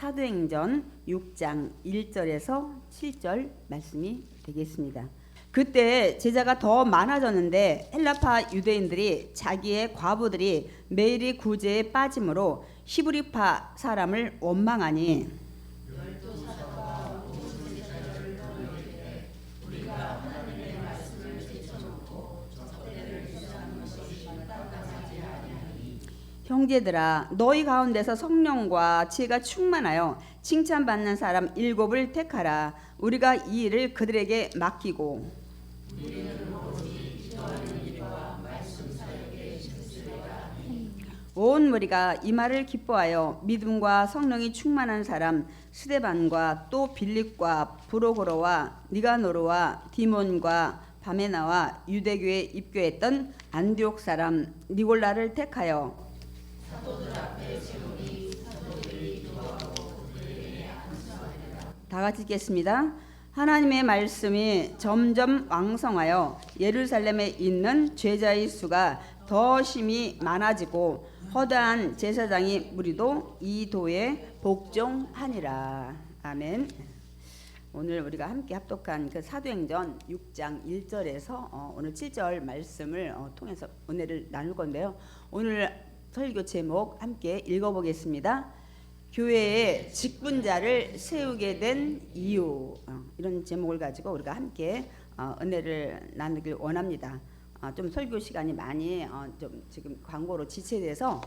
사도행전 6장 1절에서 7절 말씀이 되겠습니다. 그때 제자가 더 많아졌는데 헬라파 유대인들이 자기의 과부들이 매일이 구제에 빠짐으로 히브리파 사람을 원망하니 형제들아 너희 가운데서 성령과 지혜가 충만하여 칭찬받는 사람 7을 택하라. 우리가 이 일을 그들에게 맡기고 온 무리가 이 말을 기뻐하여 믿음과 성령이 충만한 사람 스데반과 또 빌립과 브로고로와 니가노르와 디몬과 바메나와 유대교에 입교했던 안디옥 사람 니골라를 택하여 다 같이 읽겠습니다. 하나님의 말씀이 점점 왕성하여 예루살렘에 있는 제자의 수가 더 심히 많아지고 허다한 제사장의 무리도 이 도에 복종하니라. 아멘. 오늘 우리가 함께 합독한 그 사도행전 6장 1절에서 오늘 7절 말씀을 통해서 은혜를 나눌 건데요. 오늘 설교 제목 함께 읽어보겠습니다. 교회에 직분자를 세우게 된 이유, 이런 제목을 가지고 우리가 함께 은혜를 나누길 원합니다. 좀 설교 시간이 많이 좀 지금 광고로 지체돼서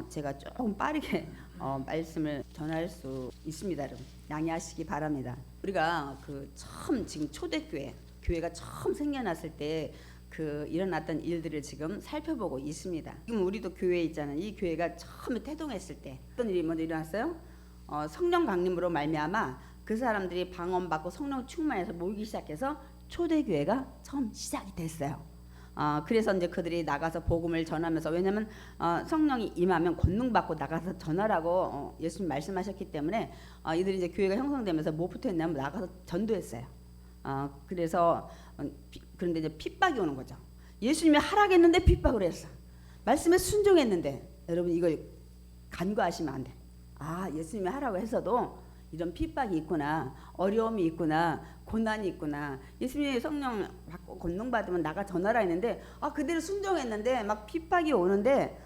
제가 조금 빠르게 말씀을 전할 수 있습니다. 여러분 양해하시기 바랍니다. 우리가 그 처음 지금 초대교회 교회가 처음 생겨났을 때 그 일어났던 일들을 지금 살펴보고 있습니다. 지금 우리도 교회에 있잖아요. 이 교회가 처음에 태동했을 때 어떤 일이 먼저 일어났어요? 성령 강림으로 말미암아 그 사람들이 방언받고 성령 충만해서 모이기 시작해서 초대교회가 처음 시작이 됐어요. 그래서 이제 그들이 나가서 복음을 전하면서, 왜냐하면 성령이 임하면 권능받고 나가서 전하라고 예수님 말씀하셨기 때문에 이들이 이제 교회가 형성되면서 뭐 붙어있냐면 나가서 전도했어요. 그래서 그런데 이제 핍박이 오는 거죠. 예수님이 하라겠는데 핍박을 했어. 말씀에 순종했는데, 여러분 이걸 간과하시면 안 돼. 예수님이 하라고 했어도 이런 핍박이 있구나, 어려움이 있구나, 고난이 있구나. 예수님이 성령 받고 권능 받으면 나가 전하라 했는데 그대로 순종했는데 막 핍박이 오는데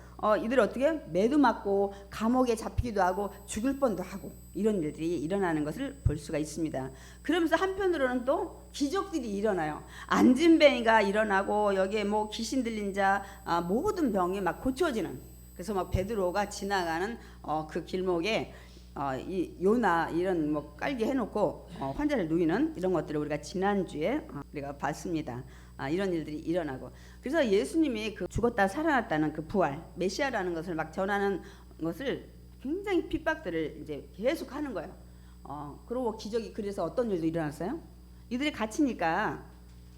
이들 어떻게 매도 맞고 감옥에 잡히기도 하고 죽을 뻔도 하고 이런 일들이 일어나는 것을 볼 수가 있습니다. 그러면서 한편으로는 또 기적들이 일어나요. 안진뱅이가 일어나고 여기에 뭐 귀신 들린 자 모든 병이 막 고쳐지는. 그래서 막 베드로가 지나가는 그 길목에 이 요나 이런 뭐 깔게 해놓고 환자를 누이는 이런 것들을 우리가 지난주에 우리가 봤습니다. 이런 일들이 일어나고, 그래서 예수님이 그 죽었다 살아났다는 그 부활 메시아라는 것을 막 전하는 것을 굉장히 핍박들을 이제 계속 하는 거예요. 그리고 기적이, 그래서 어떤 일도 일어났어요? 이들이 갇히니까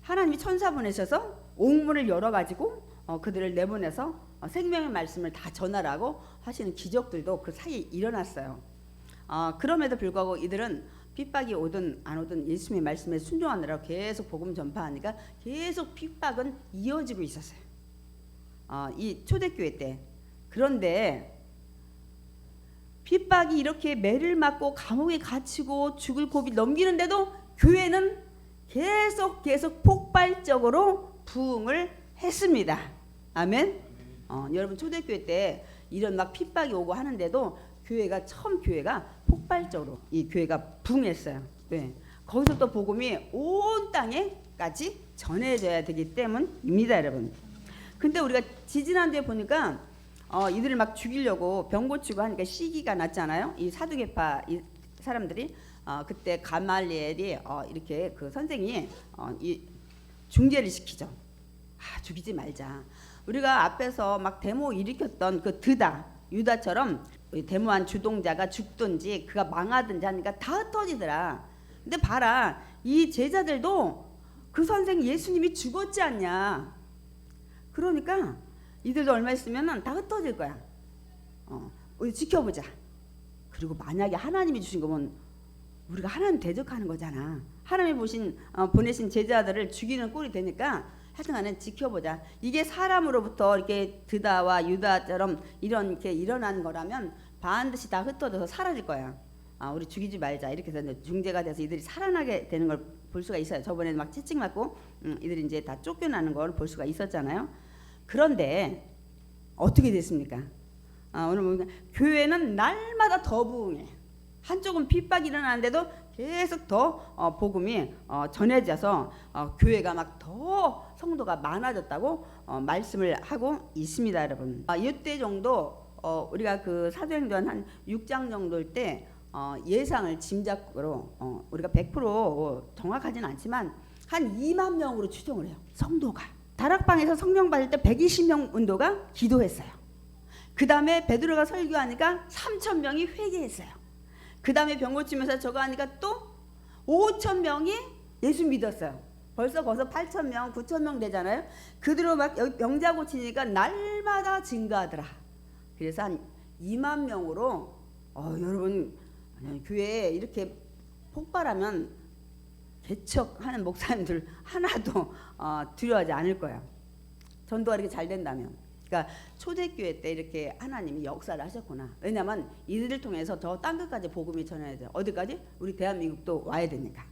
하나님이 천사 보내셔서 옥문을 열어가지고 그들을 내보내서 생명의 말씀을 다 전하라고 하시는 기적들도 그 사이에 일어났어요. 그럼에도 불구하고 이들은 핍박이 오든 안 오든 예수님의 말씀에 순종하느라고 계속 복음 전파하니까 계속 핍박은 이어지고 있었어요. 이 초대교회 때. 그런데 핍박이 이렇게 매를 맞고 감옥에 갇히고 죽을 고비 넘기는데도 교회는 계속 폭발적으로 부흥을 했습니다. 아멘. 여러분 초대교회 때 이런 막 핍박이 오고 하는데도 처음 교회가 폭발적으로 이 교회가 부흥했어요. 네. 거기서 또 복음이 온 땅에까지 전해져야 되기 때문입니다, 여러분. 근데 우리가 지지난주에 보니까 이들을 막 죽이려고 병 고치고 하니까 시기가 났잖아요. 이 사두개파 이 사람들이 그때 가말리엘이 이렇게 그 선생이 이 중재를 시키죠. 죽이지 말자. 우리가 앞에서 막 데모 일으켰던 그 유다처럼 데모한 주동자가 죽든지 그가 망하든지 하니까 다 흩어지더라. 근데 봐라, 이 제자들도 그 선생 예수님이 죽었지 않냐. 그러니까 이들도 얼마 있으면 다 흩어질 거야. 우리 지켜보자. 그리고 만약에 하나님이 주신 거면 우리가 하나님 대적하는 거잖아. 하나님이 보내신 제자들을 죽이는 꼴이 되니까 하여튼간에 지켜보자. 이게 사람으로부터 이렇게 드다와 유다처럼 이렇게 일어난 거라면 반드시 다 흩어져서 사라질 거야. 우리 죽이지 말자 이렇게 해서 이제 중재가 돼서 이들이 살아나게 되는 걸 볼 수가 있어요. 저번에 막 채찍 맞고 이들이 이제 다 쫓겨나는 걸 볼 수가 있었잖아요. 그런데 어떻게 됐습니까? 오늘 보니까 교회는 날마다 더 부흥해. 한쪽은 핍박이 일어나는데도 계속 더 복음이 전해져서 교회가 막 더 성도가 많아졌다고 말씀을 하고 있습니다, 여러분. 이때 정도 우리가 그 사도행전 한 6장 정도일 때 예상을 짐작으로 우리가 100% 정확하진 않지만 한 2만 명으로 추정을 해요. 성도가 다락방에서 성령 받을 때 120명 운도가 기도했어요. 그 다음에 베드로가 설교하니까 3,000명이 회개했어요. 그 다음에 병 고치면서 저거 하니까 또 5,000명이 예수 믿었어요. 벌써 거기서 8,000명, 9,000명 되잖아요. 그대로 막 여기 병자 고치니까 날마다 증가하더라. 그래서 한 2만 명으로 여러분 교회에 이렇게 폭발하면 개척하는 목사님들 하나도 두려워하지 않을 거예요. 전도가 이렇게 잘 된다면. 그러니까 초대교회 때 이렇게 하나님이 역사를 하셨구나. 왜냐하면 이들을 통해서 저 땅끝까지 복음이 전해야 돼요. 어디까지? 우리 대한민국도 와야 되니까.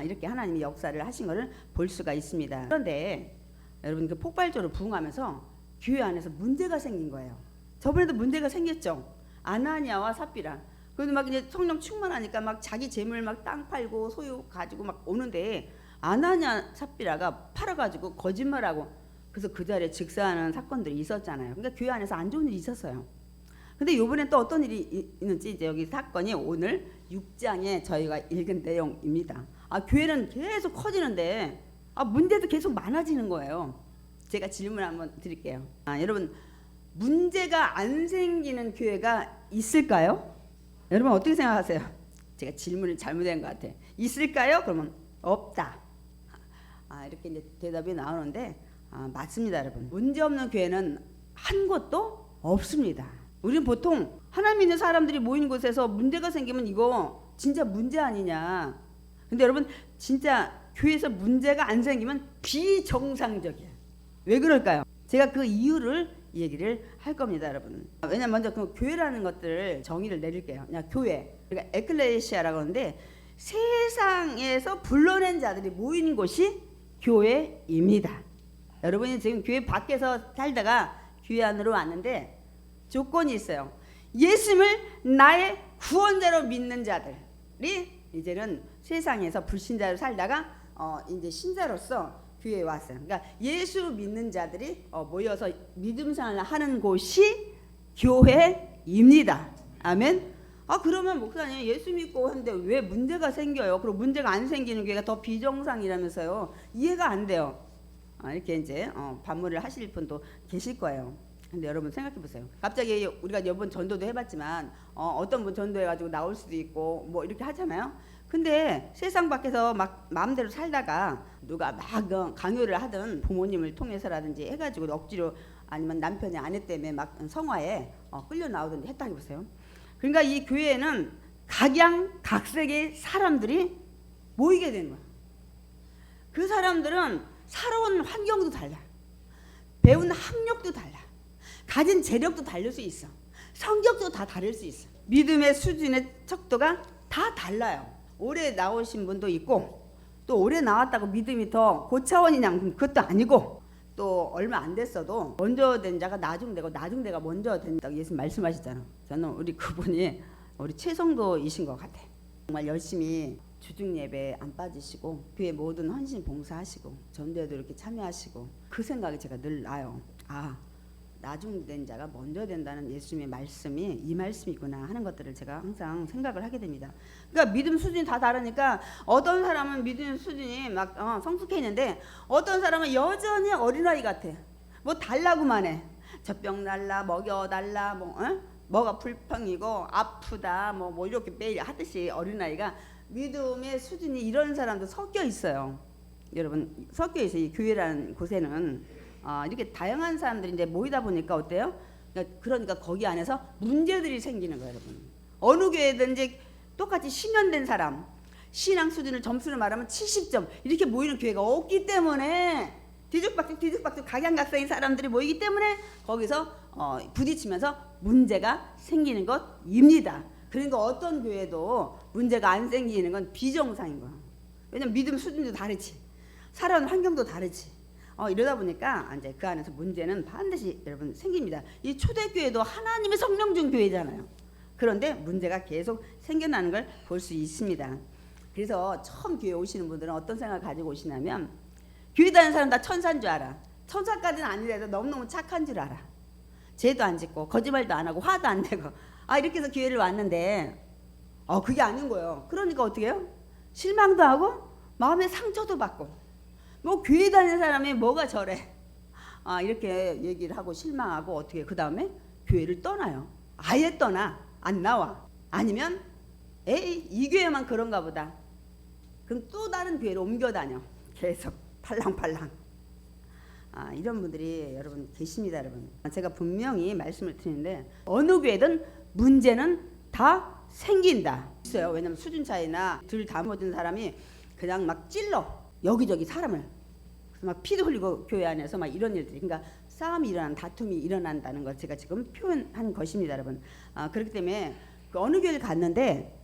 이렇게 하나님이 역사를 하신 것을 볼 수가 있습니다. 그런데 여러분 그 폭발적으로 부흥하면서 교회 안에서 문제가 생긴 거예요. 저번에도 문제가 생겼죠. 아나니아와 삽비라. 그래도 막 이제 성령 충만하니까 막 자기 재물 막 땅 팔고 소유 가지고 막 오는데 아나니아 삽비라가 팔아가지고 거짓말하고 그래서 그 자리에 즉사하는 사건들이 있었잖아요. 그러니까 교회 안에서 안 좋은 일이 있었어요. 근데 이번엔 또 어떤 일이 있는지 이제 여기 사건이 오늘 6장에 저희가 읽은 내용입니다. 교회는 계속 커지는데 문제도 계속 많아지는 거예요. 제가 질문 한번 드릴게요. 여러분 문제가 안 생기는 교회가 있을까요? 여러분 어떻게 생각하세요? 제가 질문을 잘못한 것 같아요. 있을까요? 그러면 없다. 이렇게 이제 대답이 나오는데 맞습니다, 여러분. 문제 없는 교회는 한 곳도 없습니다. 우리는 보통 하나님 믿는 사람들이 모인 곳에서 문제가 생기면 이거 진짜 문제 아니냐. 근데 여러분 진짜 교회에서 문제가 안 생기면 비정상적이야. 왜 그럴까요? 제가 그 이유를 얘기를 할 겁니다, 여러분. 왜냐면 먼저 그 교회라는 것들을 정의를 내릴게요. 그냥 교회, 그러니까 에클레시아라고 하는데 세상에서 불러낸 자들이 모인 곳이 교회입니다. 여러분이 지금 교회 밖에서 살다가 교회 안으로 왔는데 조건이 있어요. 예수님을 나의 구원자로 믿는 자들이 이제는 세상에서 불신자로 살다가 이제 신자로서 교회에 왔어요. 그러니까 예수 믿는 자들이 모여서 믿음 생활을 하는 곳이 교회입니다. 아멘. 그러면 목사님 예수 믿고 하는데 왜 문제가 생겨요? 그리고 문제가 안 생기는 교회가 더 비정상이라면서요. 이해가 안 돼요. 이렇게 이제 반문을 하실 분도 계실 거예요. 근데 여러분 생각해 보세요. 갑자기 우리가 이번 전도도 해봤지만 어떤 분 전도해가지고 나올 수도 있고 뭐 이렇게 하잖아요. 근데 세상 밖에서 막 마음대로 살다가 누가 막 강요를 하든 부모님을 통해서라든지 해가지고 억지로 아니면 남편이 아내 때문에 막 성화에 끌려 나오든지 했다 해보세요. 그러니까 이 교회에는 각양각색의 사람들이 모이게 되는 거야. 그 사람들은 살아온 환경도 달라. 배운 학력도 달라. 가진 재력도 다를 수 있어. 성격도 다 다를 수 있어. 믿음의 수준의 척도가 다 달라요. 오래 나오신 분도 있고 또 오래 나왔다고 믿음이 더 고차원이냐 그것도 아니고 또 얼마 안 됐어도 먼저 된 자가 나중되고 나중되가 먼저 된다고 예수님 말씀하시잖아요. 저는 우리 그분이 우리 최성도이신 것 같아요. 정말 열심히 주중 예배 안 빠지시고 교회 모든 헌신 봉사하시고 전도에도 이렇게 참여하시고 그 생각이 제가 늘 나요. 나중된 자가 먼저 된다는 예수님의 말씀이 이 말씀이구나 하는 것들을 제가 항상 생각을 하게 됩니다. 그러니까 믿음 수준이 다 다르니까 어떤 사람은 믿음 수준이 막 성숙해 있는데 어떤 사람은 여전히 어린아이 같아. 뭐 달라고만 해. 젖병 달라, 먹여 달라, 뭐가 불평이고 아프다, 뭐 이렇게 매일 하듯이 어린아이가 믿음의 수준이 이런 사람도 섞여 있어요. 여러분 섞여 있어요. 이 교회라는 곳에는. 이렇게 다양한 사람들이 이제 모이다 보니까 어때요? 그러니까 거기 안에서 문제들이 생기는 거예요, 여러분. 어느 교회든지 똑같이 10년 된 사람, 신앙 수준을 점수를 말하면 70점 이렇게 모이는 교회가 없기 때문에 뒤죽박죽 각양각색인 사람들이 모이기 때문에 거기서 부딪히면서 문제가 생기는 것입니다. 그러니까 어떤 교회도 문제가 안 생기는 건 비정상인 거야. 왜냐면 믿음 수준도 다르지, 살아온 환경도 다르지. 이러다 보니까 이제 그 안에서 문제는 반드시 여러분 생깁니다. 이 초대교회도 하나님의 성령 중 교회잖아요. 그런데 문제가 계속 생겨나는 걸 볼 수 있습니다. 그래서 처음 교회 오시는 분들은 어떤 생각을 가지고 오시냐면, 교회 다니는 사람 다 천사인 줄 알아. 천사까지는 아니라도 너무너무 착한 줄 알아. 죄도 안 짓고 거짓말도 안 하고 화도 안 내고 이렇게 해서 교회를 왔는데 그게 아닌 거예요. 그러니까 어떻게 해요? 실망도 하고 마음의 상처도 받고, 뭐 교회 다니는 사람이 뭐가 저래, 이렇게 얘기를 하고 실망하고, 어떻게 그 다음에 교회를 떠나요. 아예 떠나, 안 나와. 아니면 에이 이 교회만 그런가 보다, 그럼 또 다른 교회로 옮겨 다녀. 계속 팔랑팔랑. 이런 분들이 여러분 계십니다. 여러분, 제가 분명히 말씀을 드리는데, 어느 교회든 문제는 다 생긴다 있어요. 왜냐면 수준 차이나 들 담아준 사람이 그냥 막 찔러 여기저기 사람을, 그래서 막 피도 흘리고 교회 안에서 막 이런 일들이, 그러니까 싸움이 일어나는, 다툼이 일어난다는 걸 제가 지금 표현한 것입니다. 여러분, 그렇기 때문에 그 어느 교회를 갔는데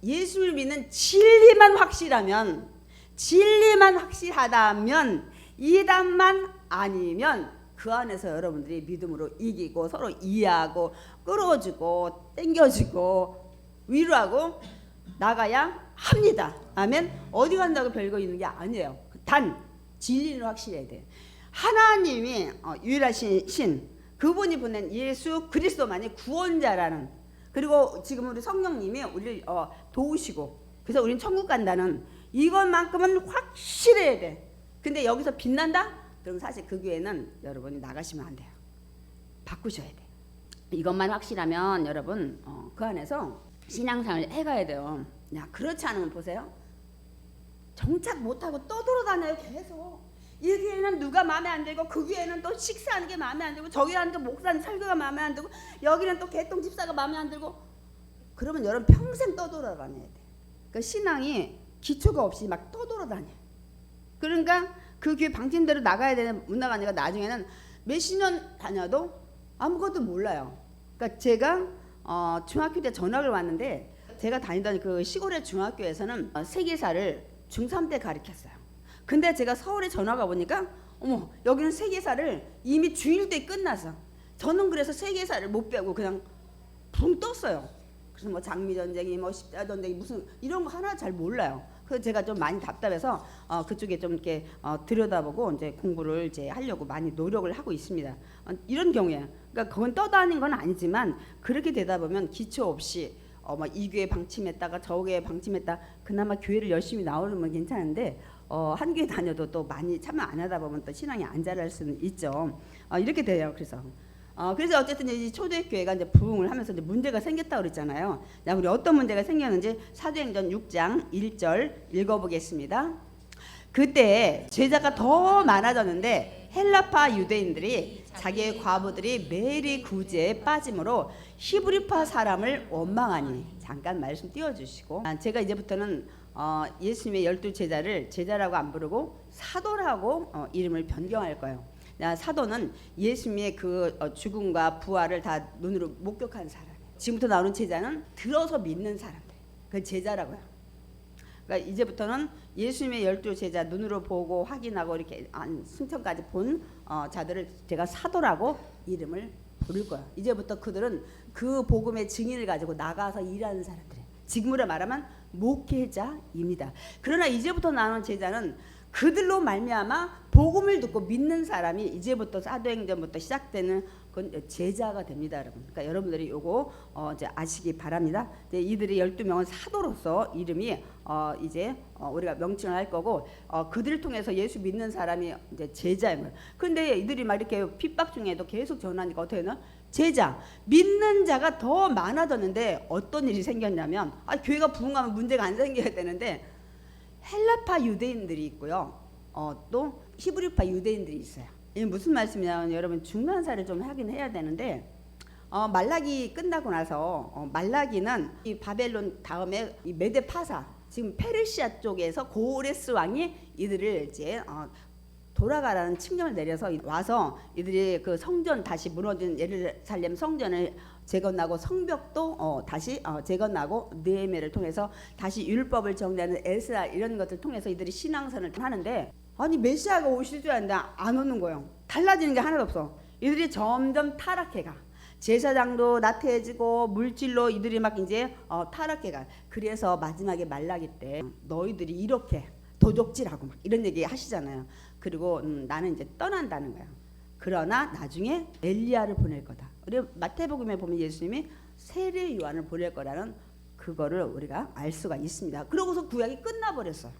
예수를 믿는 진리만 확실하다면, 이단만 아니면 그 안에서 여러분들이 믿음으로 이기고 서로 이해하고 끌어주고 땡겨주고 위로하고 나가야 합니다. 아멘. 어디 간다고 별거 있는 게 아니에요. 단 진리는 확실해야 돼. 하나님이 유일하신 신, 그분이 보낸 예수 그리스도만이 구원자라는, 그리고 지금 우리 성령님이 우리를 도우시고, 그래서 우리는 천국 간다는 이것만큼은 확실해야 돼. 근데 여기서 빛난다? 그럼 사실 그 교회는 여러분이 나가시면 안 돼요. 바꾸셔야 돼. 이것만 확실하면 여러분 그 안에서 신앙생활을 해가야 돼요. 야, 그렇지 않으면 보세요. 정착 못하고 떠돌아다녀요. 계속. 이 교회는 누가 마음에 안 들고, 그 교회는 또 식사하는 게 마음에 안 들고, 저기 하는 또 목사님 설교가 마음에 안 들고, 여기는 또 개똥 집사가 마음에 안 들고. 그러면 여러분 평생 떠돌아다녀야 돼. 그러니까 신앙이 기초가 없이 막 떠돌아다녀. 그러니까 그 교회 방침대로 나가야 되는, 못 나가니까 나중에는 몇십 년 다녀도 아무것도 몰라요. 그러니까 제가 중학교 때 전학을 왔는데, 제가 다니던 그 시골의 중학교에서는 세계사를 중3 때 가르쳤어요. 근데 제가 서울에 전화가 오니까 어머, 여기는 세계사를 이미 중1 때 끝나서, 저는 그래서 세계사를 못 배우고 그냥 붕 떴어요. 그래서 뭐 장미전쟁이 뭐 십자전쟁이 무슨 이런 거 하나 잘 몰라요. 그래서 제가 좀 많이 답답해서 그쪽에 좀 이렇게 들여다보고 이제 공부를 이제 하려고 많이 노력을 하고 있습니다. 이런 경우에, 그러니까 그건 떠다닌 건 아니지만, 그렇게 되다 보면 기초 없이 막 이 교회 방침했다가 저 교회 방침했다, 그나마 교회를 열심히 나오면 괜찮은데 한 교회 다녀도 또 많이 참여 안 하다 보면 또 신앙이 안 자랄 수는 있죠. 이렇게 돼요. 그래서 어쨌든 이 초대교회가 이제 부흥을 하면서 이제 문제가 생겼다고 그랬잖아요. 자, 우리 어떤 문제가 생겼는지 사도행전 6장 1절 읽어보겠습니다. 그때 제자가 더 많아졌는데 헬라파 유대인들이 자기의 과부들이 메리 구제에 빠짐으로 히브리파 사람을 원망하니, 잠깐 말씀 띄워주시고, 제가 이제부터는 예수님의 12제자를 제자라고 안 부르고 사도라고 이름을 변경할 거예요. 사도는 예수님의 그 죽음과 부활을 다 눈으로 목격한 사람. 지금부터 나오는 제자는 들어서 믿는 사람들, 그 제자라고요. 그러니까 이제부터는 예수님의 12제자 눈으로 보고 확인하고 이렇게 승천까지 본 자들을 제가 사도라고 이름을 부를 거야. 이제부터 그들은 그 복음의 증인을 가지고 나가서 일하는 사람들이에요. 지금으로 말하면 목회자입니다. 그러나 이제부터 나오는 제자는 그들로 말미암아 복음을 듣고 믿는 사람이 이제부터 사도행전부터 시작되는 건 제자가 됩니다, 여러분. 그러니까 여러분들이 요거 이제 아시기 바랍니다. 이제 이들이 12명은 사도로서 이름이 이제 우리가 명칭을 할 거고, 그들을 통해서 예수 믿는 사람이 이제 제자인 거예요. 그런데 이들이 막 이렇게 핍박 중에도 계속 전하니까 어떻게 되나? 제자, 믿는 자가 더 많아졌는데 어떤 일이 생겼냐면, 교회가 부흥하면 문제가 안 생겨야 되는데 헬라파 유대인들이 있고요. 또 히브리파 유대인들이 있어요. 이게 무슨 말씀이냐면, 여러분 중간사를 좀 하긴 해야 되는데, 말라기 끝나고 나서 말라기는 이 바벨론 다음에 이 메데 파사, 지금 페르시아 쪽에서 고레스 왕이 이들을 이제 돌아가라는 칙령을 내려서 와서 이들이 그 성전 다시 무너진 예루살렘 성전을 재건하고 성벽도 다시 재건하고 느헤미야를 통해서 다시 율법을 정리하는 에스라 이런 것들 통해서 이들이 신앙선을 하는데 아니 메시아가 오실 줄 알았는데 안 오는 거예요. 달라지는 게 하나도 없어. 이들이 점점 타락해가. 제사장도 나태해지고 물질로 이들이 막 이제 타락해가. 그래서 마지막에 말라기 때 너희들이 이렇게 도적질하고 막 이런 얘기 하시잖아요. 그리고 나는 이제 떠난다는 거야. 그러나 나중에 엘리야를 보낼 거다. 우리 마태복음에 보면 예수님이 세례 요한을 보낼 거라는 그거를 우리가 알 수가 있습니다. 그러고서 구약이 끝나버렸어요.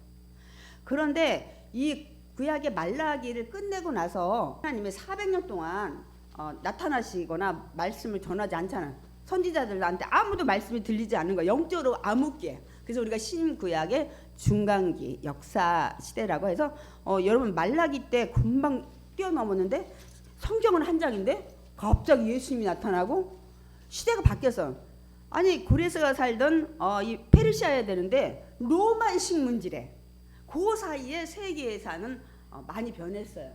그런데 이 구약의 말라기를 끝내고 나서 하나님의 400년 동안 나타나시거나 말씀을 전하지 않잖아요. 선지자들한테 아무도 말씀이 들리지 않는 거예요. 영적으로 암흑기에. 그래서 우리가 신구약의 중간기 역사 시대라고 해서 여러분 말라기 때 금방 뛰어넘었는데 성경은 한 장인데 갑자기 예수님이 나타나고 시대가 바뀌었어. 아니 고레스가 살던 이 페르시아야 되는데 로마의 식문지래. 그 사이에 세계에서는 많이 변했어요.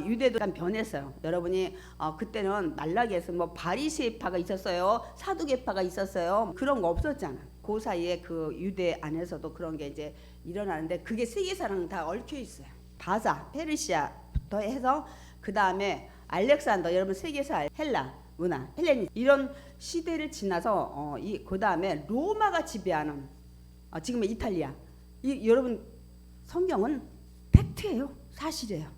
유대도 변했어요. 여러분이 그때는 말라기에서 뭐 바리새파가 있었어요, 사두개파가 있었어요. 그런 거 없었잖아. 그 사이에 그 유대 안에서도 그런 게 이제 일어나는데 그게 세계사랑 다 얽혀 있어요. 바사, 페르시아부터 해서 그 다음에 알렉산더, 여러분 세계사 헬라 문화, 헬레니 이런 시대를 지나서 그 다음에 로마가 지배하는 지금의 이탈리아. 여러분 성경은 팩트예요, 사실이에요.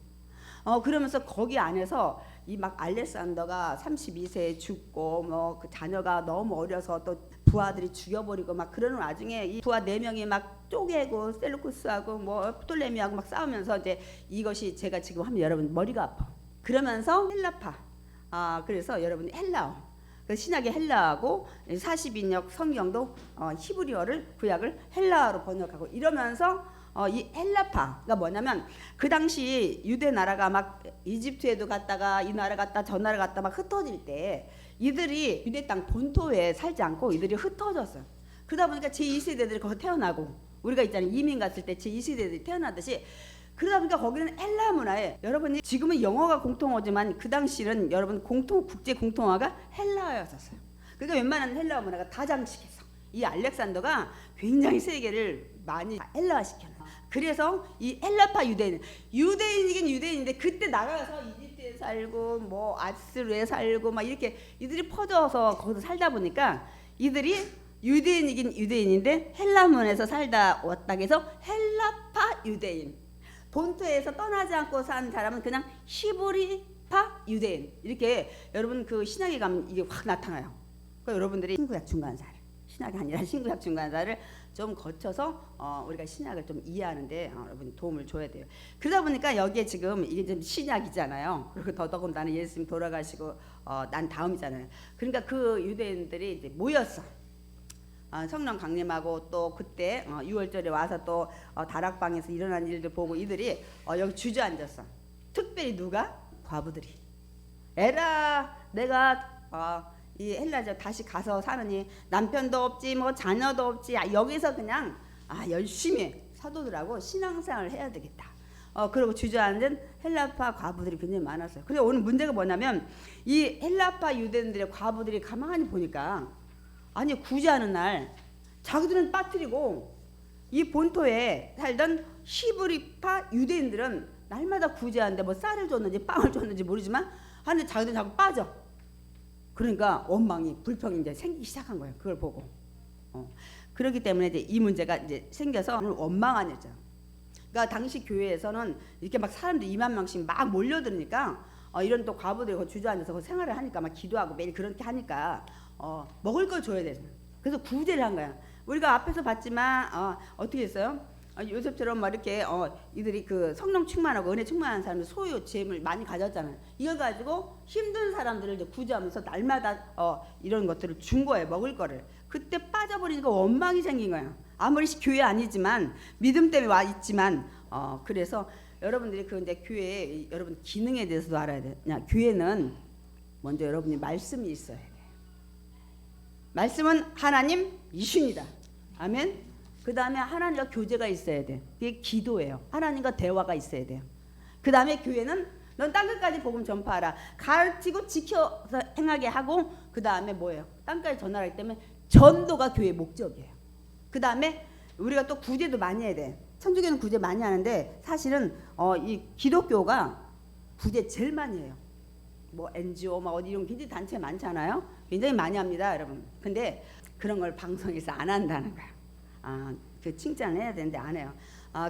그러면서 거기 안에서 이 막 알렉산더가 32세에 죽고 뭐 그 자녀가 너무 어려서 또 부하들이 죽여버리고 막 그러는 와중에 이 부하 4명이 막 쪼개고 셀루쿠스하고 뭐 프톨레미하고 막 싸우면서 이제 이것이 제가 지금 하면 여러분 머리가 아파. 그러면서 헬라파. 그래서 여러분 헬라어. 그 신약의 헬라어고 40인역 성경도 히브리어를 구약을 헬라어로 번역하고 이러면서 이 헬라파가 뭐냐면 그 당시 유대 나라가 막 이집트에도 갔다가 이 나라 갔다 저 나라 갔다 막 흩어질 때 이들이 유대 땅 본토에 살지 않고 이들이 흩어졌어요. 그러다 보니까 제2세대들이 거기 태어나고 우리가 있잖아요. 이민 갔을 때 제2세대들이 태어나듯이 그러다 보니까 거기는 헬라 문화에 여러분이 지금은 영어가 공통어지만 그 당시는 여러분 국제 공통어가 헬라어였었어요. 그러니까 웬만한 헬라어 문화가 다 장식했어. 이 알렉산더가 굉장히 세계를 많이 헬라화 시켰어요. 그래서 이 헬라파 유대인이긴 유대인인데 그때 나가서 이집트에 살고 뭐 아스루에 살고 막 이렇게 이들이 퍼져서 거기서 살다 보니까 이들이 유대인이긴 유대인인데 헬라문에서 살다 왔다고 해서 헬라파 유대인. 본토에서 떠나지 않고 산 사람은 그냥 히브리파 유대인. 이렇게 여러분 그 신약에 가면 이게 확 나타나요. 그러니까 여러분들이 신구약 중간사를 신약이 아니라 신구약 중간사를 좀 거쳐서 우리가 신약을 좀 이해하는데 여러분이 도움을 줘야 돼요. 그러다 보니까 여기에 지금 이게 좀 신약이잖아요. 그리고 더더군다나 예수님 돌아가시고 난 다음이잖아요. 그러니까 그 유대인들이 이제 모였어. 성령 강림하고 또 그때 6월절에 와서 또 다락방에서 일어난 일들 보고 이들이 여기 주저앉았어. 특별히 누가? 과부들이. 에라 내가 이 헬라저 다시 가서 사느니 남편도 없지 뭐 자녀도 없지 여기서 그냥 열심히 사도들하고 신앙생활을 해야 되겠다. 그리고 주저앉은 헬라파 과부들이 굉장히 많았어요. 그래서 오늘 문제가 뭐냐면 이 헬라파 유대인들의 과부들이 가만히 보니까 아니 구제하는 날 자기들은 빠뜨리고 이 본토에 살던 히브리파 유대인들은 날마다 구제하는데 뭐 쌀을 줬는지 빵을 줬는지 모르지만 하는데 자기들은 자꾸 빠져. 그러니까 원망이 불평이 이제 생기기 시작한 거예요. 그걸 보고. 그렇기 때문에 이제 이 문제가 이제 생겨서 원망한 일이죠. 그러니까 당시 교회에서는 이렇게 막 사람들 2만 명씩 막 몰려들으니까 이런 또 과부들이 주저앉아서 그 생활을 하니까 막 기도하고 매일 그렇게 하니까 먹을 걸 줘야 되잖아. 그래서 구제를 한 거야. 우리가 앞에서 봤지만 어떻게 했어요? 요셉처럼 막 이렇게 이들이 그 성령 충만하고 은혜 충만한 사람들 소유 재물 많이 가졌잖아요. 이걸 가지고 힘든 사람들을 이제 구제하면서 날마다 이런 것들을 준 거예요. 먹을 거를. 그때 빠져버리니까 원망이 생긴 거야. 아무리 교회 아니지만 믿음 때문에 와 있지만 그래서 여러분들이 그 이제 교회 여러분 기능에 대해서도 알아야 돼. 교회는 먼저 여러분이 말씀이 있어야 돼. 말씀은 하나님 이신이다. 아멘. 그 다음에 하나님과 교제가 있어야 돼. 그게 기도예요. 하나님과 대화가 있어야 돼요. 그 다음에 교회는 넌 땅끝까지 복음 전파하라. 가르치고 지켜서 행하게 하고 그 다음에 뭐예요? 땅까지 전하기 때문에 전도가 교회의 목적이에요. 그 다음에 우리가 또 구제도 많이 해야 돼. 천주교는 구제 많이 하는데 사실은 이 기독교가 구제 제일 많이 해요. 뭐 NGO 막 어디 이런 굉장히 단체 많잖아요. 굉장히 많이 합니다, 여러분. 근데 그런 걸 방송에서 안 한다는 거야. 그 칭찬을 해야 되는데 안 해요.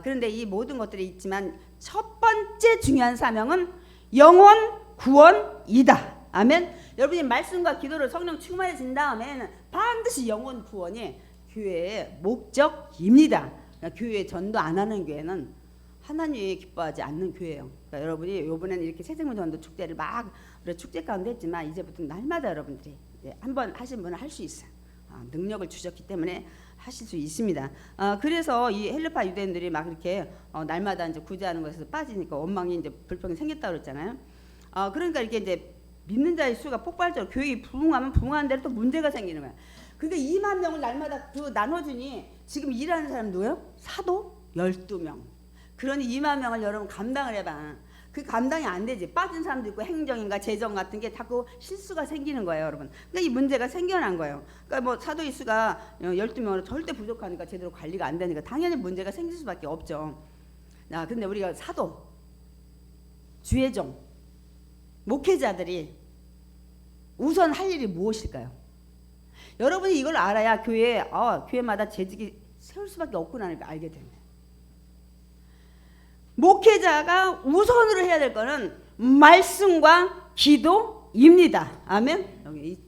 그런데 이 모든 것들이 있지만 첫 번째 중요한 사명은 영혼 구원이다. 아멘. 여러분이 말씀과 기도를 성령 충만해진 다음에는 반드시 영혼 구원이 교회의 목적입니다. 그러니까 교회 전도 안 하는 교회는 하나님이 기뻐하지 않는 교회예요. 그러니까 여러분이 이번에는 이렇게 새생명 전도 축제를 막 축제 가운데 했지만 이제부터 날마다 여러분들이 한번 하신 분은 할 수 있어요. 능력을 주셨기 때문에 하실 수 있습니다. 그래서 이 헬르파 유대인들이 막 이렇게 날마다 이제 구제하는 것에서 빠지니까 원망이 이제 불평이 생겼다고 그랬잖아요. 그러니까 이렇게 이제 믿는 자의 수가 폭발적으로 교육이 부흥하면 부흥하는 대로 또 문제가 생기는 거야. 그러니까 2만 명을 날마다 그 나눠주니 지금 일하는 사람 누구예요? 사도 12명. 그러니 2만 명을 여러분 감당을 해봐. 그 감당이 안 되지. 빠진 사람도 있고 행정인가 재정 같은 게 자꾸 실수가 생기는 거예요, 여러분. 그러니까 이 문제가 생겨난 거예요. 그러니까 뭐 사도의 수가 12명으로 절대 부족하니까 제대로 관리가 안 되니까 당연히 문제가 생길 수밖에 없죠. 근데 우리가 사도, 주의종, 목회자들이 우선 할 일이 무엇일까요? 여러분이 이걸 알아야 교회마다 재직이 세울 수밖에 없구나 알게 됩니다. 목회자가 우선으로 해야 될 거는 말씀과 기도입니다. 아멘. 여기 이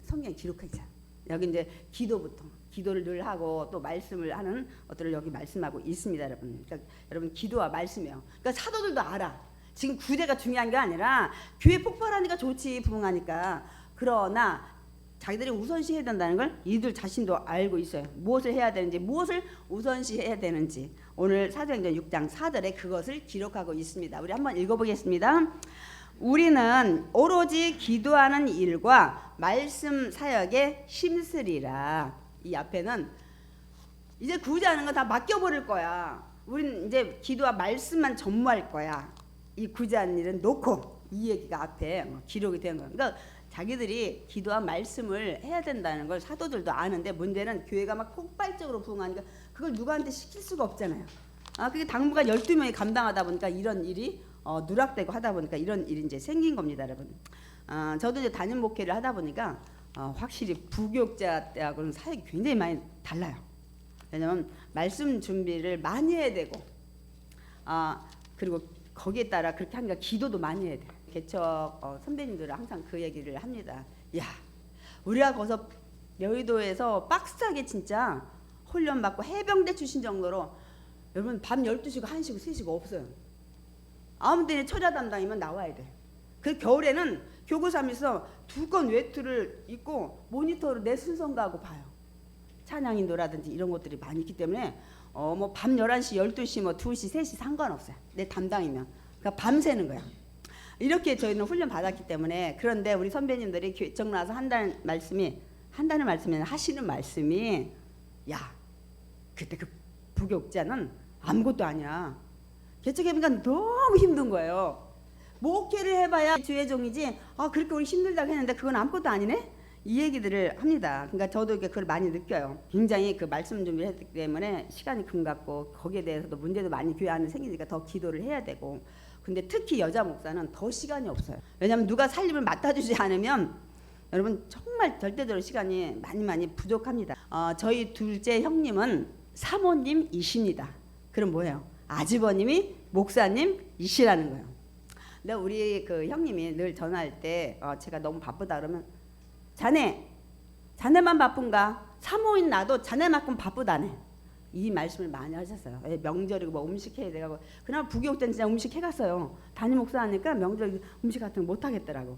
성경 기록하자. 여기 이제 기도를 늘 하고 또 말씀을 하는 것들을 여기 말씀하고 있습니다, 여러분. 그러니까 여러분 기도와 말씀이에요. 그러니까 사도들도 알아. 지금 구제가 중요한 게 아니라 교회 폭발하니까 좋지, 부흥하니까. 그러나 자기들이 우선시해야 된다는 걸 이들 자신도 알고 있어요. 무엇을 해야 되는지, 무엇을 우선시해야 되는지. 오늘 사도행전 6장 4절에 그것을 기록하고 있습니다. 우리 한번 읽어보겠습니다. 우리는 오로지 기도하는 일과 말씀 사역에 힘쓰리라. 이 앞에는 이제 구제하는 거 다 맡겨버릴 거야. 우리는 이제 기도와 말씀만 전무할 거야. 이 구제하는 일은 놓고 이 얘기가 앞에 기록이 된 거야. 그러니까 자기들이 기도와 말씀을 해야 된다는 걸 사도들도 아는데 문제는 교회가 막 폭발적으로 부흥하니까 그걸 누구한테 시킬 수가 없잖아요. 그게 당부가 12명이 감당하다 보니까 이런 일이 누락되고 하다 보니까 이런 일이 이제 생긴 겁니다, 여러분. 저도 이제 단임 목회를 하다 보니까 확실히 부교육자 때하고는 사역이 굉장히 많이 달라요. 왜냐면 말씀 준비를 많이 해야 되고 그리고 거기에 따라 그렇게 하니까 기도도 많이 해야 돼요. 개척 선배님들은 항상 그 얘기를 합니다. 야, 우리가 거기서 여의도에서 빡세게 진짜 훈련 받고 해병대 출신 정도로 여러분 밤 12시고 1시고 3시고 없어요. 아무 때나 처자 담당이면 나와야 돼. 그 겨울에는 교구삼에서 2건 외투를 입고 모니터로 내 순서인가 하고 봐요. 찬양인도라든지 이런 것들이 많이 있기 때문에 뭐 밤 11시, 12시, 뭐 2시, 3시 상관없어요. 내 담당이면. 그러니까 밤새는 거야. 이렇게 저희는 훈련 받았기 때문에. 그런데 우리 선배님들이 개척 나와서 한다는 말씀이 하시는 말씀이 야, 그때 그 부교육자는 아무것도 아니야. 개척해보니까 너무 힘든 거예요. 목회를 해봐야 주의종이지 그렇게 우리 힘들다고 했는데 그건 아무것도 아니네? 이 얘기들을 합니다. 그러니까 저도 그걸 많이 느껴요. 굉장히 그 말씀 준비를 했기 때문에 시간이 금갔고 거기에 대해서도 문제도 많이 교회 안에 생기니까 더 기도를 해야 되고. 근데 특히 여자 목사는 더 시간이 없어요. 왜냐하면 누가 살림을 맡아주지 않으면 여러분 정말 절대적으로 시간이 많이 부족합니다. 저희 둘째 형님은 사모님이십니다. 그럼 뭐예요? 아주버님이 목사님이시라는 거예요. 근데 우리 그 형님이 늘 전화할 때 제가 너무 바쁘다 그러면 자네만 바쁜가? 사모인 나도 자네만큼 바쁘다네. 이 말씀을 많이 하셨어요. 명절이고 뭐 음식 해야 되고. 그나마 부교육 때는 진짜 음식 해갔어요. 담임 목사 하니까 명절 음식 같은 거 못 하겠더라고.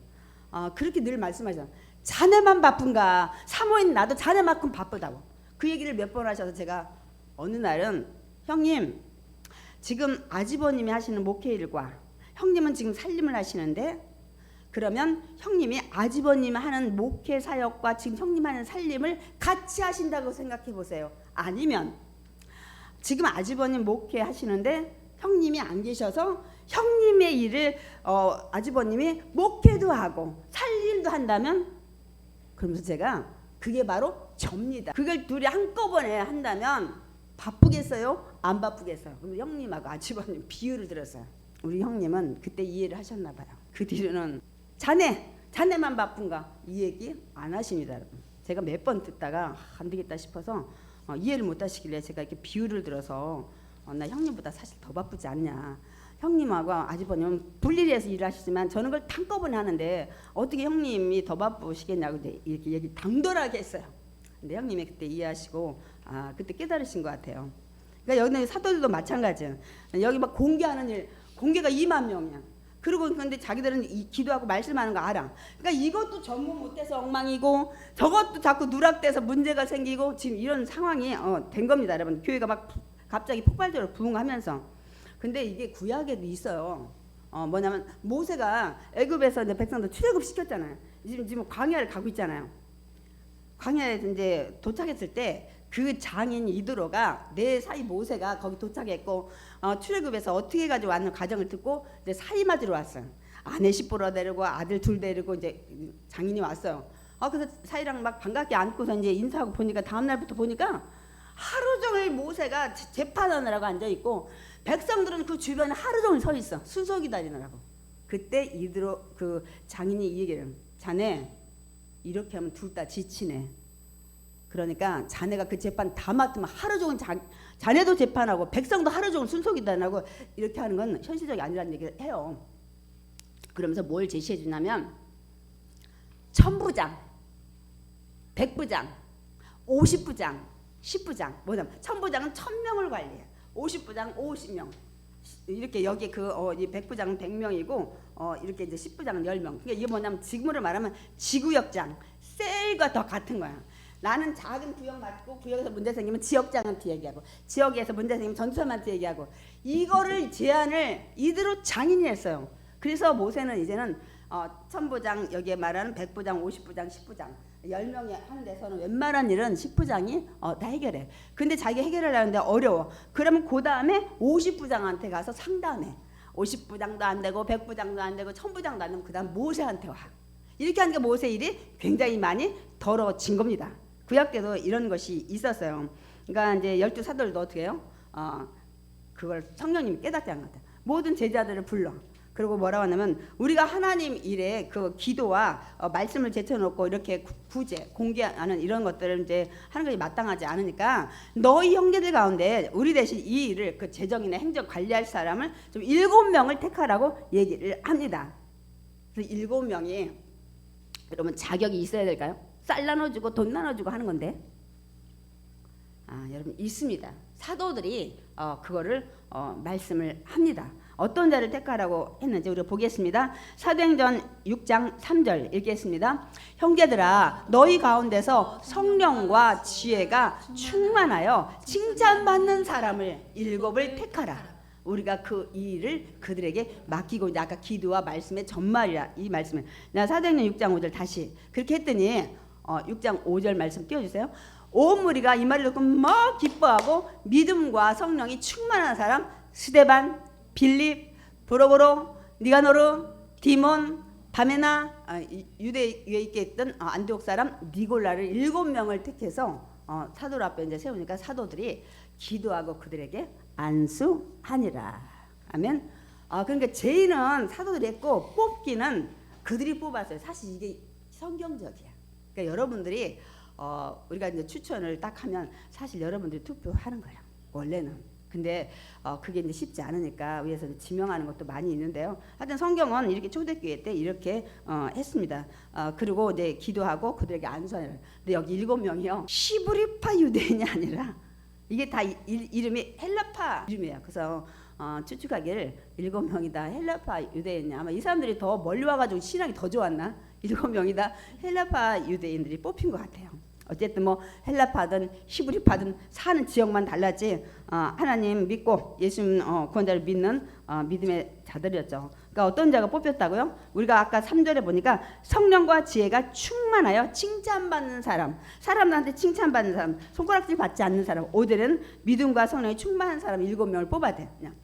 그렇게 늘 말씀하셨어요. 자네만 바쁜가? 사모인 나도 자네만큼 바쁘다고. 그 얘기를 몇 번 하셔서 제가 어느 날은 형님 지금 아주버님이 하시는 목회 일과 형님은 지금 살림을 하시는데 그러면 형님이 아주버님이 하는 목회 사역과 지금 형님 하는 살림을 같이 하신다고 생각해 보세요. 아니면 지금 아주버님 목회 하시는데 형님이 안 계셔서 형님의 일을 아주버님이 목회도 하고 살림도 한다면, 그러면서 제가 그게 바로 접니다. 그걸 둘이 한꺼번에 한다면 바쁘겠어요? 안 바쁘겠어요? 그럼 형님하고 아주버님 비유를 들었어요. 우리 형님은 그때 이해를 하셨나 봐요. 그 뒤로는 자네만 바쁜가 이 얘기 안 하십니다, 여러분. 제가 몇 번 듣다가 안 되겠다 싶어서 이해를 못 하시길래 제가 이렇게 비유를 들어서 나 형님보다 사실 더 바쁘지 않냐. 형님하고 아주버님은 분리해서 일을 하시지만 저는 그걸 한꺼번에 하는데 어떻게 형님이 더 바쁘시겠냐고 이렇게 얘기 당돌하게 했어요. 근데 형님이 그때 이해하시고 그때 깨달으신 것 같아요. 그러니까 여기는 사도들도 마찬가지예요. 여기 막 공개하는 일, 공개가 2만 명이야. 그리고 근데 자기들은 기도하고 말씀하는 거 알아. 그러니까 이것도 전문 못해서 엉망이고 저것도 자꾸 누락돼서 문제가 생기고 지금 이런 상황이 된 겁니다, 여러분. 교회가 막 갑자기 폭발적으로 부흥하면서. 근데 이게 구약에도 있어요. 뭐냐면 모세가 애굽에서 이제 백성들 출애굽 시켰잖아요. 지금 광야를 가고 있잖아요. 광야에서 이제 도착했을 때 그 장인 이드로가 내 사이 모세가 거기 도착했고 출애굽에서 어떻게 가지고 왔는 과정을 듣고 이제 사이 맞으러 왔어요. 아내 10보러 데리고 아들 둘 데리고 이제 장인이 왔어요. 그래서 사이랑 막 반갑게 안고서 이제 인사하고 보니까 다음 날부터 보니까 하루 종일 모세가 재판하느라고 앉아 있고 백성들은 그 주변에 하루 종일 서 있어. 순서 기다리느라고. 그때 이드로 그 장인이 이 얘기를, 자네 이렇게 하면 둘 다 지치네. 그러니까 자네가 그 재판 다 맡으면 하루 종일 자네도 재판하고 백성도 하루 종일 순서 기다리고 이렇게 하는 건 현실적이 아니라는 얘기를 해요. 그러면서 뭘 제시해 주냐면 1000부장, 100부장, 50부장, 10부장. 뭐냐면 1000부장은 1000명을 관리해. 50부장 50명. 이렇게 여기 이 100부장은 100명이고 이렇게 이제 10부장은 10명. 그러니까 이게 뭐냐면 지금으로 말하면 지구역장, 셀과 더 같은 거야. 나는 작은 구역 맡고 구역에서 문제 생기면 지역장한테 얘기하고 지역에서 문제 생기면 전투사한테 얘기하고 이거를 제안을 이대로 장인이 했어요. 그래서 모세는 이제는 1000부장 여기에 말하는 100부장, 50부장, 10부장 10명이 하는 데서는 웬만한 일은 10부장이 다 해결해. 근데 자기가 해결하려는데 어려워. 그러면 그 다음에 50부장한테 가서 상담해. 50부장도 안 되고 100부장도 안 되고 1000부장도 안 되면 그 다음 모세한테 와. 이렇게 하니까 모세 일이 굉장히 많이 더러워진 겁니다. 구약 때도 이런 것이 있었어요. 그러니까 이제 12사도들도 어떻게 해요? 그걸 성령님이 깨닫게 한 것 같아요. 모든 제자들을 불러. 그리고 뭐라고 하냐면 우리가 하나님 일에 그 기도와 말씀을 제쳐놓고 이렇게 구제 공개하는 이런 것들을 이제 하는 것이 마땅하지 않으니까 너희 형제들 가운데 우리 대신 이 일을 그 재정이나 행정 관리할 사람을 좀 7명을 택하라고 얘기를 합니다. 그래서 7명이 여러분 자격이 있어야 될까요? 쌀 나눠주고 돈 나눠주고 하는 건데 여러분 있습니다. 사도들이 그거를 말씀을 합니다. 어떤 자를 택하라고 했는지 우리가 보겠습니다. 사도행전 6장 3절 읽겠습니다. 형제들아 너희 가운데서 성령과 지혜가 충만하여 칭찬받는 사람을 7을 택하라. 우리가 그 일을 그들에게 맡기고 이제 아까 기도와 말씀의 전말이라 이 말씀을 사도행전 6장 5절 다시 그렇게 했더니 6장 5절 말씀 띄워주세요. 온 무리가 이 말을 듣고 막 기뻐하고 믿음과 성령이 충만한 사람 스데반, 빌립, 브로보로, 니가노르, 디몬, 바메나, 유대에 있게 있던 안디옥 사람 니골라를 7명을 택해서 사도들 앞에 이제 세우니까 사도들이 기도하고 그들에게 안수하니라. 아멘. 그러니까 제의는 사도들이 했고 뽑기는 그들이 뽑았어요. 사실 이게 성경적이야. 그러니까 여러분들이 우리가 이제 추천을 딱 하면 사실 여러분들이 투표하는 거야. 원래는. 근데 그게 이제 쉽지 않으니까 위에서 지명하는 것도 많이 있는데요. 하여튼 성경은 이렇게 초대교회 때 이렇게 했습니다. 그리고 이제 기도하고 그들에게 안수하니라. 근데 여기 7명이요. 시브리파 유대인이 아니라 이게 다 이름이 헬라파 이름이에요. 그래서 추측하기를 7명이다 헬라파 유대인이 아마 이 사람들이 더 멀리 와가지고 신앙이 더 좋았나? 7명이다 헬라파 유대인들이 뽑힌 것 같아요. 어쨌든 뭐 헬라파든 히브리파든 사는 지역만 달랐지 하나님 믿고 예수님 구원자를 믿는 믿음의 자들이었죠. 그러니까 어떤 자가 뽑혔다고요? 우리가 아까 3절에 보니까 성령과 지혜가 충만하여 칭찬받는 사람, 사람들한테 칭찬받는 사람, 손가락질 받지 않는 사람. 5절에는 믿음과 성령이 충만한 사람 7명을 뽑아야 돼요. 그냥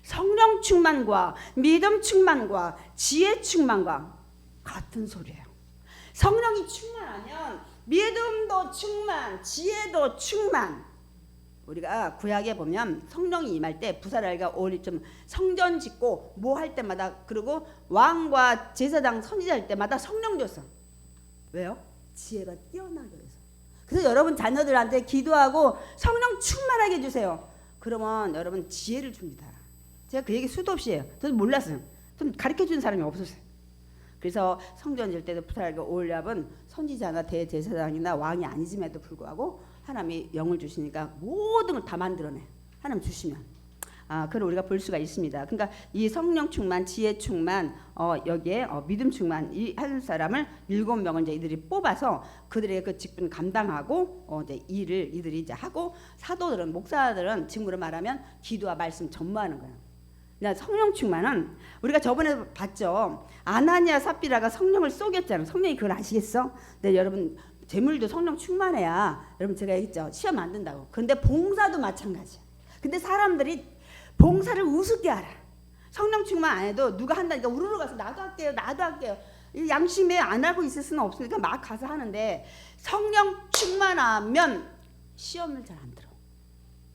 성령 충만과 믿음 충만과 지혜 충만과 같은 소리예요. 성령이 충만하면 믿음도 충만, 지혜도 충만. 우리가 구약에 보면 성령이 임할 때 부사랄가 오리 좀 성전 짓고 뭐 할 때마다 그리고 왕과 제사장 선지자 할 때마다 성령 줬어. 왜요? 지혜가 뛰어나게 해서. 그래서 여러분 자녀들한테 기도하고 성령 충만하게 해주세요. 그러면 여러분 지혜를 줍니다. 제가 그 얘기 수도 없이 해요. 저는 몰랐어요. 저는 가르쳐주는 사람이 없었어요. 그래서 성전 질 때도 부사랄가 올리압은 선지자나 대제사장이나 왕이 아니짐에도 불구하고 하나님이 영을 주시니까 모든 걸 다 만들어내. 하나님 주시면. 그걸 우리가 볼 수가 있습니다. 그러니까 이 성령 충만, 지혜 충만, 여기에 믿음 충만 이 한 사람을 7명을 이제 이들이 뽑아서 그들의 그 직분 감당하고 이제 일을 이들이 이제 하고 사도들은 목사들은 지금으로 말하면 기도와 말씀 전무하는 거예요. 그러니까 성령 충만은 우리가 저번에 봤죠. 아나니아 삽비라가 성령을 쏘겼잖아요. 성령이 그걸 아시겠어? 네, 여러분 재물도 성령 충만해야 여러분 제가 얘기했죠. 시험 안 된다고. 그런데 봉사도 마찬가지야. 근데 사람들이 봉사를 우습게 알아. 성령 충만 안 해도 누가 한다니까 우르르 가서 나도 할게요. 나도 할게요. 양심에 안 하고 있을 수는 없으니까 막 가서 하는데 성령 충만하면 시험을 잘 안 들어.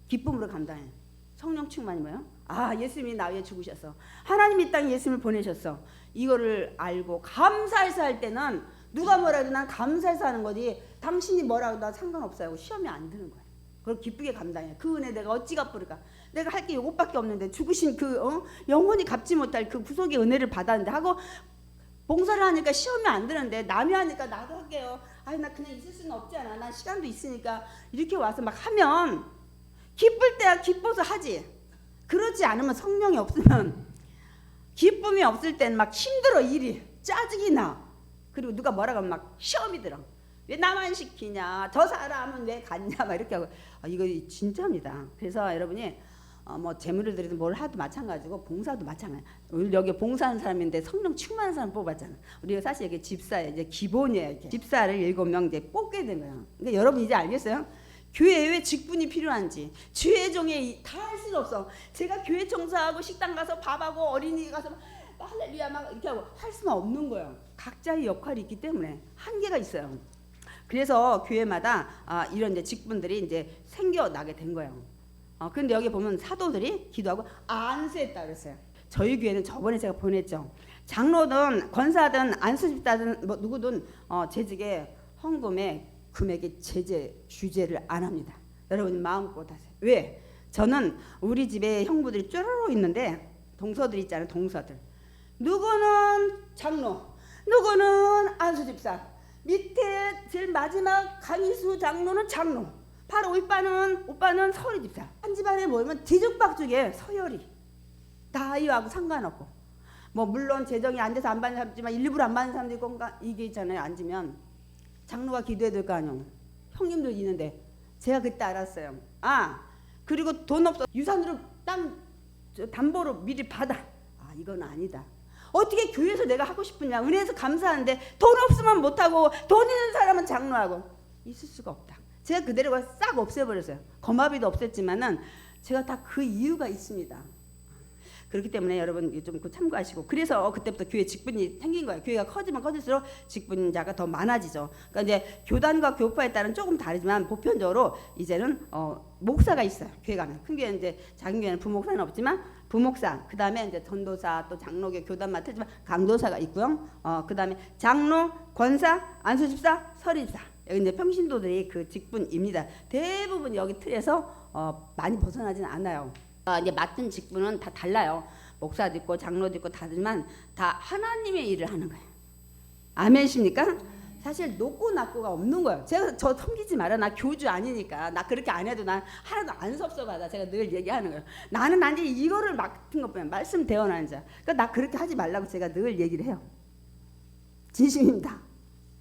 기쁨으로 감당해. 성령 충만이 뭐예요? 예수님이 나 위해 죽으셨어. 하나님이 이 땅에 예수님을 보내셨어. 이거를 알고 감사해서 할 때는 누가 뭐라 해도 난 감사해서 하는 거지 당신이 뭐라 해도 나 상관없어요. 시험이 안 드는 거야. 그걸 기쁘게 감당해. 그 은혜 내가 어찌 갚으리까. 내가 할 게 이것밖에 없는데 죽으신 영원히 갚지 못할 그 구속의 은혜를 받았는데 하고 봉사를 하니까 시험이 안 드는데 남이 하니까 나도 할게요. 나 그냥 있을 수는 없잖아. 난 시간도 있으니까 이렇게 와서 막 하면 기쁠 때야 기뻐서 하지. 그렇지 않으면 성령이 없으면 기쁨이 없을 때는 막 힘들어. 일이 짜증이 나. 그리고 누가 뭐라고 하면 막 시험이 들어. 왜 나만 시키냐, 저 사람은 왜 갔냐 막 이렇게 하고. 이거 진짜입니다. 그래서 여러분이 뭐 재물을 드리든 뭘 하도 마찬가지고 봉사도 마찬가지. 우리 여기 봉사하는 사람인데 성령 충만한 사람 뽑았잖아. 우리가 사실 이게 집사에 이제 기본이에요. 이렇게. 집사를 7명 이제 뽑게 된 거예요. 그러니까 여러분 이제 알겠어요? 교회에 왜 직분이 필요한지. 주회종에 다 할 수는 없어. 제가 교회 청소하고 식당 가서 밥하고 어린이 가서 할렐루야 막 이렇게 하고 할 수는 없는 거예요. 각자의 역할이 있기 때문에 한계가 있어요. 그래서 교회마다 이런 이제 직분들이 이제 생겨나게 된 거예요. 그런데 여기 보면 사도들이 기도하고 안수했다 그랬어요. 저희 교회는 저번에 제가 보냈죠. 장로든 권사든 안수집사든 뭐 누구든 재직에 헌금에 금액의 제재 규제를 안 합니다. 여러분 마음껏 하세요. 왜? 저는 우리 집에 형부들이 쭈루루 있는데 동서들 있잖아요. 동서들. 누구는 장로, 누구는 안수집사, 밑에 제일 마지막 강희수 장로는 장로, 바로 오빠는 서울집사. 한 집안에 모이면 뒤죽박죽에 서열이 다 이하고 상관없고 뭐 물론 재정이 안 돼서 안 받는 사람 있지만 일부러 안 받는 사람도 있고 이게 있잖아요. 앉으면 장로가 기도해야 될 거 아니에요. 형님들 있는데 제가 그때 알았어요. 그리고 돈 없어 유산으로 땅 담보로 미리 받아. 이건 아니다. 어떻게 교회에서 내가 하고 싶으냐. 은혜에서 감사하는데 돈 없으면 못하고 돈 있는 사람은 장로하고 있을 수가 없다. 제가 그대로 싹 없애버렸어요. 거마비도 없앴지만은 제가 다 그 이유가 있습니다. 그렇기 때문에 여러분 좀 참고하시고. 그래서 그때부터 교회 직분이 생긴 거예요. 교회가 커지면 커질수록 직분자가 더 많아지죠. 그러니까 이제 교단과 교파에 따른 조금 다르지만 보편적으로 이제는 목사가 있어요. 교회 가면 큰 교회는 이제 작은 교회는 부목사는 없지만 부목사, 그 다음에 이제 전도사, 또 장로교 교단 맡으지만 강도사가 있고요. 그 다음에 장로, 권사, 안수집사, 서리집사. 여기 이제 평신도들이 그 직분입니다. 대부분 여기 틀에서 많이 벗어나지는 않아요. 이제 맡은 직분은 다 달라요. 목사도 있고 장로도 있고 다르지만 다 하나님의 일을 하는 거예요. 아멘이십니까? 사실 높고 낮고가 없는 거예요. 제가 저 섬기지 마라. 나 교주 아니니까. 나 그렇게 안 해도 난 하나도 안 섭섭하다. 제가 늘 얘기하는 거예요. 나는 단지 이거를 맡은 것뿐이야. 말씀 대언하는 자. 그러니까 나 그렇게 하지 말라고 제가 늘 얘기를 해요. 진심입니다.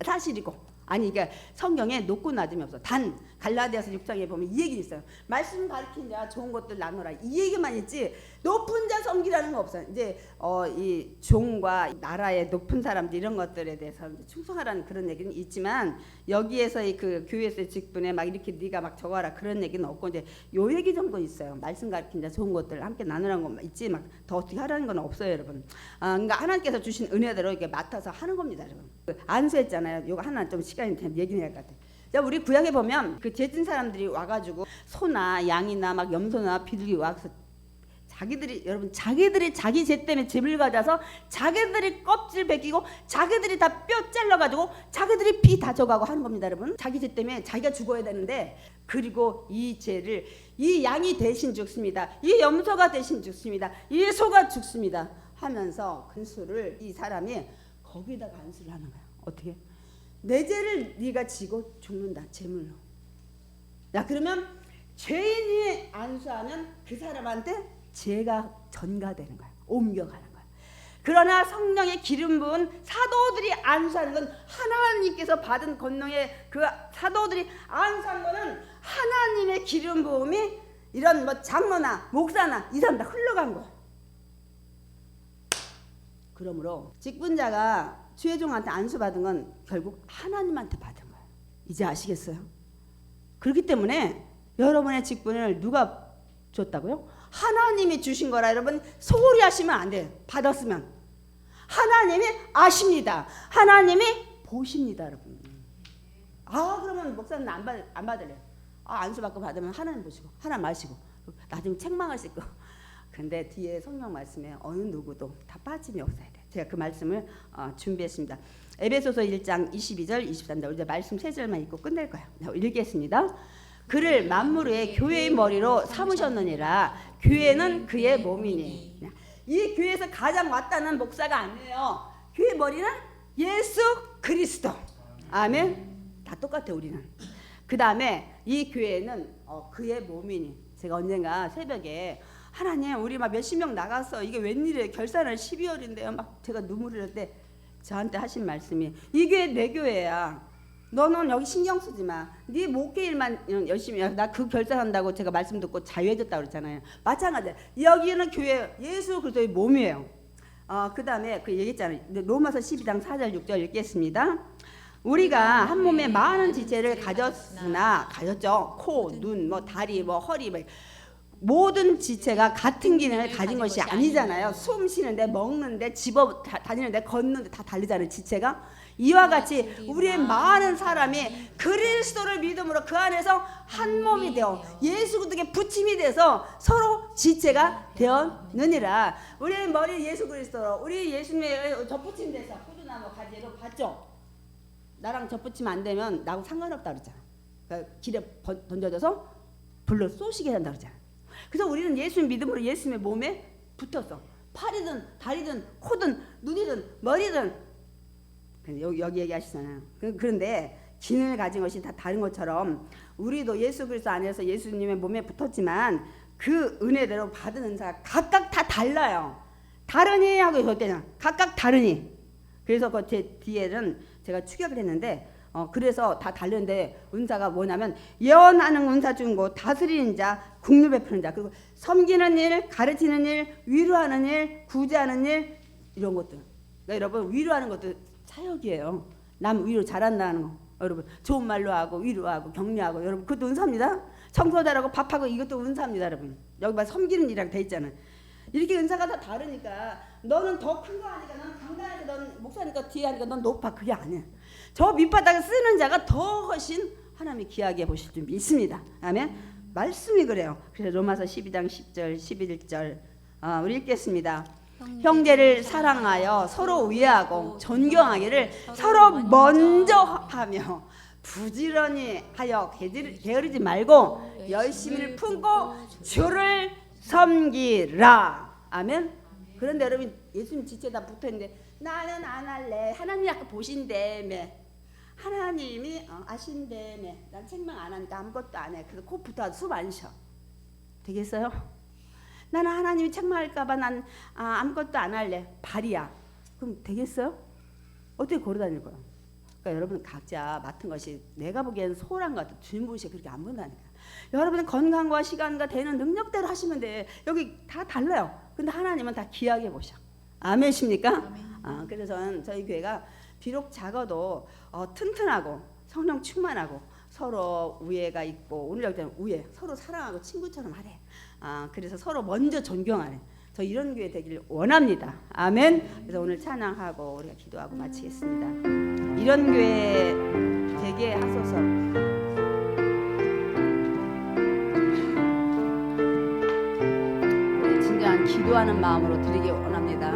사실이고. 아니 그러니까 성경에 높고 낮음이 없어. 단 갈라디아서 6장에 보면 이 얘기 있어요. 말씀 가르치는 자 좋은 것들 나누라. 이 얘기만 있지 높은 자 섬기라는 거 없어요. 이제 이 종과 나라의 높은 사람들 이런 것들에 대해서 충성하라는 그런 얘기는 있지만 여기에서의 그 교회에서의 직분에 막 이렇게 네가 막 적어라 그런 얘기는 없고 이제 요 얘기 정도 있어요. 말씀 가르치는 자 좋은 것들 함께 나누라는 건 있지 막 더 어떻게 하라는 건 없어요, 여러분. 그러니까 하나님께서 주신 은혜대로 이렇게 맡아서 하는 겁니다, 여러분. 안수했잖아요. 요거 하나 좀 시간이 되면 얘기해야 할 것 같아요. 자, 우리 구약에 보면 그 제진 사람들이 와가지고 소나 양이나 막 염소나 비둘기 와서 자기들이 여러분 자기들이 자기 죄 때문에 죄를 가져서 자기들이 껍질 벗기고 자기들이 다 뼈 잘라가지고 자기들이 피 다 져가고 하는 겁니다, 여러분. 자기 죄 때문에 자기가 죽어야 되는데 그리고 이 죄를 이 양이 대신 죽습니다. 이 염소가 대신 죽습니다. 이 소가 죽습니다. 하면서 근수를 이 사람이 거기다가 안수를 하는 거야. 어떻게? 내 죄를 네가 지고 죽는다 제물로. 야 그러면 죄인이 안수하면 그 사람한테 죄가 전가되는 거야. 옮겨가는 거야. 그러나 성령의 기름 부은 사도들이 안수하는 건 하나님께서 받은 권능의 그 사도들이 안수한 거는 하나님의 기름 부음이 이런 뭐 장로나 목사나 이 사람 다 흘러간 거야. 그러므로 직분자가 주의종한테 안수받은 건 결국 하나님한테 받은 거예요. 이제 아시겠어요? 그렇기 때문에 여러분의 직분을 누가 줬다고요? 하나님이 주신 거라. 여러분 소홀히 하시면 안 돼요. 받았으면 하나님이 아십니다. 하나님이 보십니다, 여러분. 그러면 목사는 안 받을래요. 안수받고 받으면 하나님 보시고 하나님 아시고 나중에 책망하실 거. 근데 뒤에 성경 말씀에 어느 누구도 다 빠짐이 없어야 돼. 제가 그 말씀을 준비했습니다. 에베소서 1장 22절 23절 이제 말씀 3절만 읽고 끝낼 거예요. 읽겠습니다. 그를 만물 위에 교회의 머리로 삼으셨느니라. 교회는 그의 몸이니. 이 교회에서 가장 왔다는 목사가 아니에요. 교회 머리는 예수 그리스도. 아멘. 다 똑같아 우리는. 그 다음에 이 교회는 그의 몸이니. 제가 언젠가 새벽에 하나님 우리 막 몇십 명 나갔어. 이게 웬일이에요. 결산을 12월인데요. 막 제가 눈물을 흘릴 때 저한테 하신 말씀이 이게 내 교회야. 너는 여기 신경 쓰지 마. 네 목회 일만 열심히 해. 나 그 결산한다고 제가 말씀 듣고 자유해졌다고 그랬잖아요. 마찬가지야. 여기는 교회 예수 그리스도의 몸이에요. 그 다음에 그 얘기했잖아요. 로마서 12장 4절 6절 읽겠습니다. 우리가 한 몸에 많은 지체를 가졌죠. 코, 눈, 뭐 다리, 뭐 허리, 뭐 모든 지체가 같은 기능을 가진 것이 아니잖아요. 숨 쉬는데, 먹는데, 집어 다니는데, 걷는데 다 다르잖아요. 지체가. 이와 같이 우리의 많은 사람이 그리스도를 믿음으로 그 안에서 한 몸이 되어 예수 그리스도께 붙임이 돼서 서로 지체가 되었느니라. 우리의 머리 예수 그리스도로 우리 예수님의 접붙임 돼서 포도나무 가지로 봤죠. 나랑 접붙이면 안 되면 나하고 상관없다 그러잖아. 그러니까 길에 던져져서 불로 쏘시게 한다 그러잖아. 그래서 우리는 예수님 믿음으로 예수님의 몸에 붙었어. 팔이든 다리든 코든 눈이든 머리든. 여기 얘기하시잖아요. 그런데 기능을 가진 것이 다 다른 것처럼 우리도 예수 그리스도 안에서 예수님의 몸에 붙었지만 그 은혜대로 받은 은사가 각각 다 달라요. 다르니 하고 그때는 각각 다르니. 그래서 그 제 뒤에는 제가 추격을 했는데 그래서 다 다른데 은사가 뭐냐면 예언하는 은사 준 거, 다스리는 자, 국류 베푸는 자, 그리고 섬기는 일, 가르치는 일, 위로하는 일, 구제하는 일 이런 것들. 그러니까 여러분 위로하는 것도 사역이에요. 남 위로 잘한다는 거. 여러분 좋은 말로 하고 위로하고 격려하고 여러분 그것도 은사입니다. 청소 잘하고 밥하고 이것도 은사입니다, 여러분. 여기 봐 섬기는 일이라고 돼 있잖아요. 이렇게 은사가 다 다르니까 너는 더 큰 거 하니까 넌 강단에서 넌 목사니까 뒤에 하니까 넌 높아. 그게 아니야. 저 밑바닥을 쓰는 자가 더 훨씬 하나님이 귀하게 보실 줄 믿습니다. 아멘. 말씀이 그래요. 그래서 로마서 12장 10절 11절 우리 읽겠습니다. 형제를 사랑하여 서로 위하고 존경하기를 서로 먼저 하며 부지런히 하여 게으르지 말고 열심을 품고 주를 섬기라. 아멘. 그런데 여러분 예수님 지체다 붙어있는데 나는 안 할래. 하나님이 아까 보신다며. 하나님이 아신다며. 난 책망 안 하니까 아무것도 안 해. 그래서 코 붙어서 숨 안 쉬어. 되겠어요? 나는 하나님이 책망할까봐 난 아무것도 안 할래. 발이야. 그럼 되겠어요? 어떻게 걸어다닐 거야? 그러니까 여러분 각자 맡은 것이 내가 보기엔 소홀한 것 같아. 주님 보시기에 그렇게 안 본다니까. 여러분은 건강과 시간과 되는 능력대로 하시면 돼. 여기 다 달라요. 근데 하나님은 다 귀하게 보셔. 아멘십니까? 그래서 저희 교회가 비록 작아도 튼튼하고 성령 충만하고 서로 우애가 있고 오늘 할 때는 우애 서로 사랑하고 친구처럼 하래. 그래서 서로 먼저 존경하래. 저 이런 교회 되길 원합니다. 아멘. 그래서 오늘 찬양하고 우리가 기도하고 마치겠습니다. 이런 교회 되게 하소서. 우리 진정한 기도하는 마음으로 드리기 원합니다.